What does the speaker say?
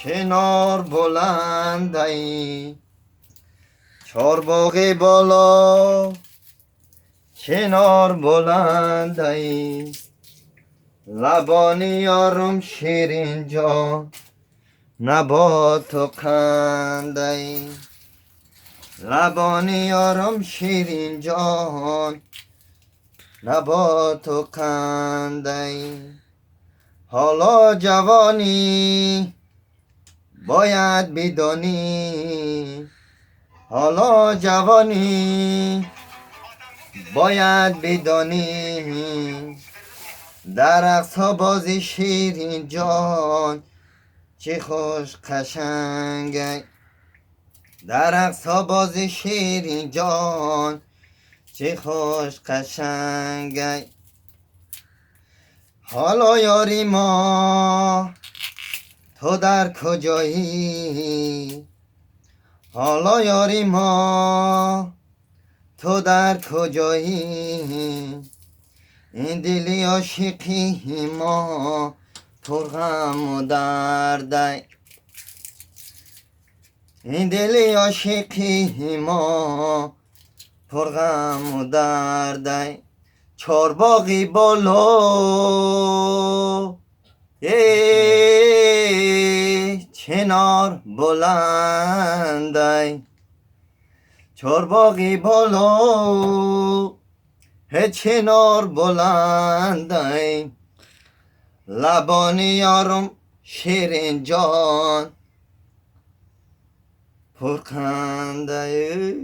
چنار بلندی چارباغ بالا چنار بلندی لبانی یارم شیرین جان نبات و قندی لبانی یارم شیرین جان نبات و قندی حالا جوانی باید بدانی حالا جوانی باید بدانی در رقص بازی شیرین جان چه خوش قشنگی در رقص بازی شیرین جان چه خوش قشنگی حالا یاری ما تو در کجایی حالا یاری ما تو در کجایی این دلی عاشقی ما پر غم و درده این دلی عاشقی ما پر غم و درده چارباغی بالا چنار بلندی چارباغی بالا چنار بلندی لبانی یارم شیرین جان پرخنده